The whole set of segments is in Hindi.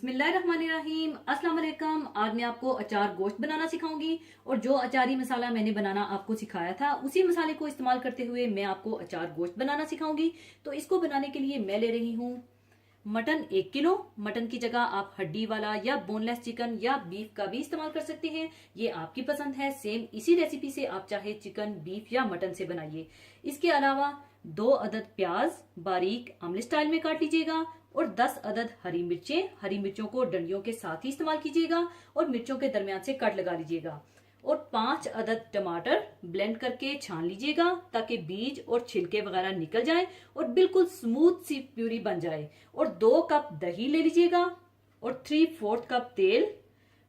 बिस्मिल्लाहिर्रहमानिर्रहीम। अस्सलाम वालेकुम। आज मैं आपको अचार गोश्त बनाना सिखाऊंगी और जो अचारी मसाला मैंने बनाना आपको सिखाया था उसी मसाले को इस्तेमाल करते हुए मैं आपको अचार गोश्त बनाना सिखाऊंगी। तो इसको बनाने के लिए मैं ले रही हूँ मटन 1 किलो। मटन की जगह आप हड्डी वाला या बोनलेस चिकन या बीफ का भी इस्तेमाल कर सकते हैं, ये आपकी पसंद है। सेम इसी रेसिपी से आप चाहे चिकन, बीफ या मटन से बनाइए। इसके अलावा 2 अदद प्याज बारीक आमलेट स्टाइल में काट लीजिएगा और 10 अदद हरी मिर्चें। हरी मिर्चों को डंडियों के साथ ही इस्तेमाल कीजिएगा और मिर्चों के दरमियान से कट लगा लीजिएगा। और 5 अदद टमाटर ब्लेंड करके छान लीजिएगा ताकि बीज और छिलके वगैरह निकल जाए और बिल्कुल स्मूथ सी प्यूरी बन जाए। और 2 कप दही ले लीजिएगा और 3/4 कप तेल,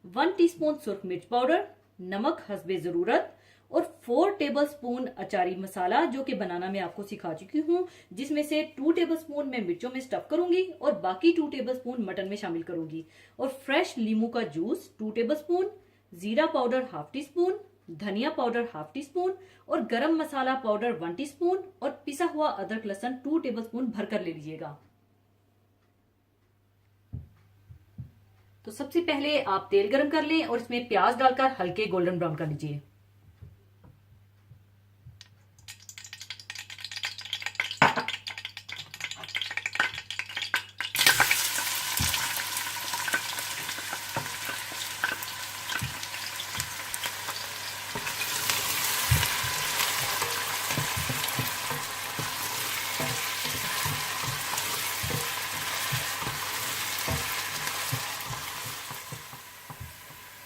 1 टीस्पून सुर्ख मिर्च पाउडर, नमक हस्बे जरूरत और 4 टेबलस्पून अचारी मसाला जो कि बनाना मैं आपको सिखा चुकी हूँ, जिसमें से 2 टेबलस्पून मैं मिर्चों में स्टफ करूंगी और बाकी 2 टेबलस्पून मटन में शामिल करूंगी। और फ्रेश लीमू का जूस 2 टेबलस्पून, जीरा पाउडर 1/2 टीस्पून, धनिया पाउडर 1/2 टीस्पून और गरम मसाला पाउडर 1 टीस्पून और पिसा हुआ अदरक लहसुन 2 टेबलस्पून भरकर ले लीजिएगा। तो सबसे पहले आप तेल गरम कर लें और इसमें प्याज डालकर हल्के गोल्डन ब्राउन कर लीजिए।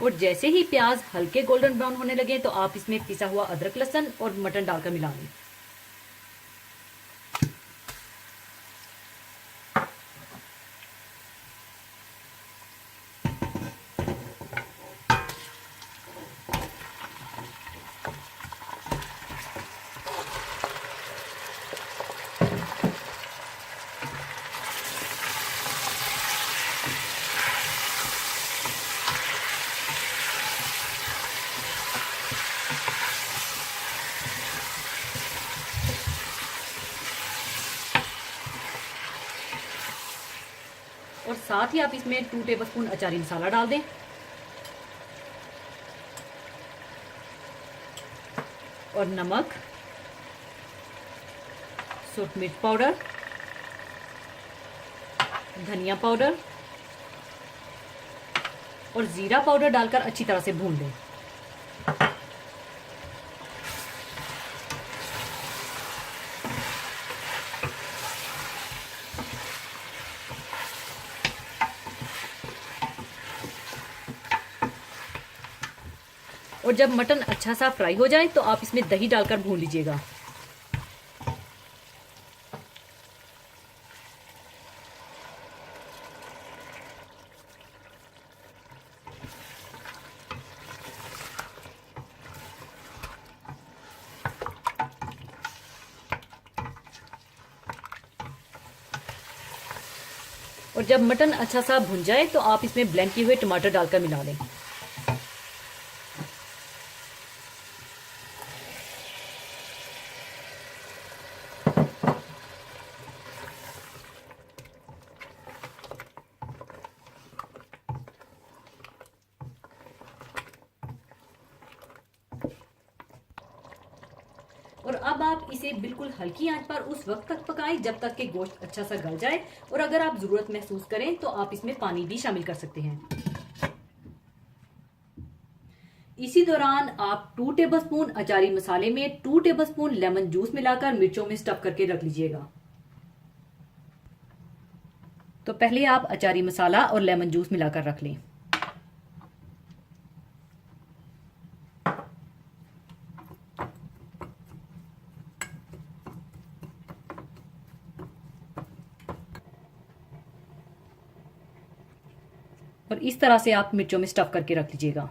और जैसे ही प्याज हल्के गोल्डन ब्राउन होने लगे तो आप इसमें पिसा हुआ अदरक लहसुन और मटन डालकर मिला लें। और साथ ही आप इसमें 2 टेबलस्पून अचारी मसाला डाल दें और नमक, सुर्ख मिर्च पाउडर, धनिया पाउडर और जीरा पाउडर डालकर अच्छी तरह से भून लें। और जब मटन अच्छा सा फ्राई हो जाए तो आप इसमें दही डालकर भून लीजिएगा। और जब मटन अच्छा सा भुन जाए तो आप इसमें ब्लेंड किए हुए टमाटर डालकर मिला लें। और अब आप इसे बिल्कुल हल्की आंच पर उस वक्त तक पकाएं जब तक कि गोश्त अच्छा सा गल जाए। और अगर आप जरूरत महसूस करें तो आप इसमें पानी भी शामिल कर सकते हैं। इसी दौरान आप 2 टेबलस्पून अचारी मसाले में 2 टेबलस्पून लेमन जूस मिलाकर मिर्चों में स्टफ करके रख लीजिएगा। तो पहले आप अचारी मसाला और लेमन जूस मिलाकर रख लें। और इस तरह से आप मिर्चों में स्टफ करके रख लीजिएगा।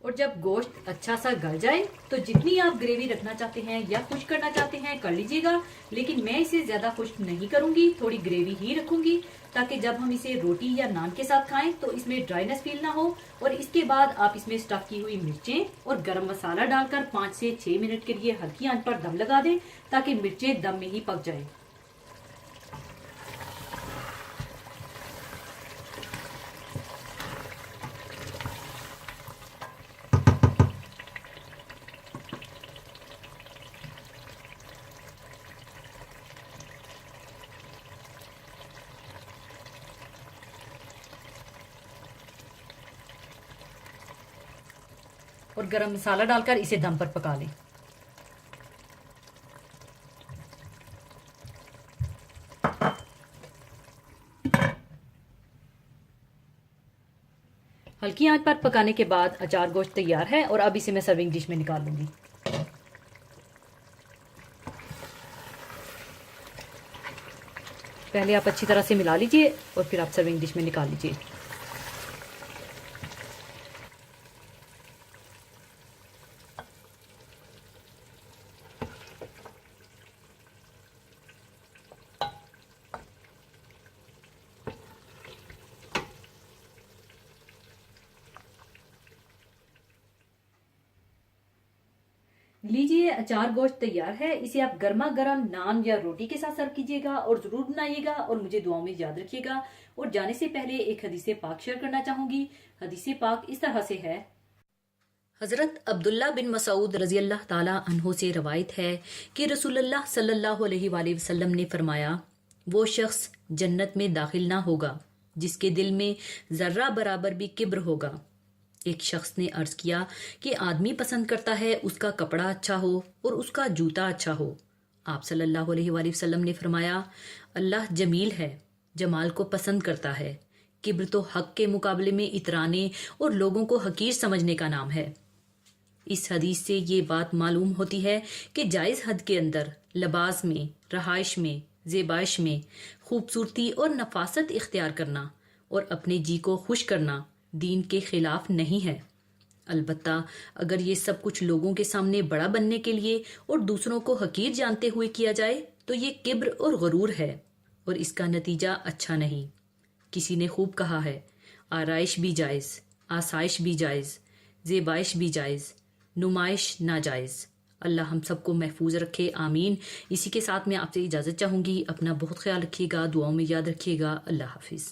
और और जब गोश्त अच्छा सा गल जाए तो जितनी आप ग्रेवी रखना चाहते हैं या खुश्क करना चाहते हैं कर लीजिएगा, लेकिन मैं इसे ज्यादा खुश्क नहीं करूंगी, थोड़ी ग्रेवी ही रखूंगी ताकि जब हम इसे रोटी या नान के साथ खाएं तो इसमें ड्राइनेस फील ना हो। और इसके बाद आप इसमें स्टफ की हुई मिर्चें और गरम मसाला डालकर 5 से 6 मिनट के लिए हल्की आंच पर दम लगा दें ताकि मिर्चें दम में ही पक जाए। और गरम मसाला डालकर इसे दम पर पका लें। हल्की आंच पर पकाने के बाद अचार गोश्त तैयार है और अब इसे मैं सर्विंग डिश में निकाल लूंगी। पहले आप अच्छी तरह से मिला लीजिए और फिर आप सर्विंग डिश में निकाल लीजिए। लीजिए, अचार गोश्त तैयार है। इसे आप गर्मा गर्म नान या रोटी के साथ सर्व कीजिएगा और जरूर बनाइएगा और मुझे दुआओं में याद रखिएगा। और जाने से पहले एक हदीसे पाक शेयर करना चाहूंगी। हदीसे पाक इस तरह से है। हजरत अब्दुल्ला बिन मसूद रजी अल्लाह ताला अन्हो से रवायत है कि रसूलुल्लाह सल्लल्लाहु अलैहि वसल्लम ने फरमाया, वो शख्स जन्नत में दाखिल ना होगा जिसके दिल में जर्रा बराबर भी किब्र होगा। एक शख्स ने अर्ज किया कि आदमी पसंद करता है उसका कपड़ा अच्छा हो और उसका जूता अच्छा हो। आप सल्लल्लाहु अलैहि वसल्लम ने फरमाया, अल्लाह जमील है, जमाल को पसंद करता है। किब्र तो हक के मुकाबले में इतराने और लोगों को हकीर समझने का नाम है। इस हदीस से ये बात मालूम होती है कि जायज़ हद के अंदर लिबास में, रहाइश में, ज़ेबाइश में खूबसूरती और नफासत इख्तियार करना और अपने जी को खुश करना दीन के खिलाफ नहीं है। अलबत्ता अगर ये सब कुछ लोगों के सामने बड़ा बनने के लिए और दूसरों को हकीर जानते हुए किया जाए तो ये किब्र और गरूर है और इसका नतीजा अच्छा नहीं। किसी ने खूब कहा है, आराइश भी जायज़, आसाइश भी जायज़, ज़ेबाइश भी जायज़, नुमाइश नाजायज़। अल्लाह हम सबको महफूज रखे, आमीन। इसी के साथ मैं आपसे इजाज़त चाहूँगी। अपना बहुत ख्याल रखिएगा, दुआओं में याद रखिएगा। अल्लाह हाफिज़।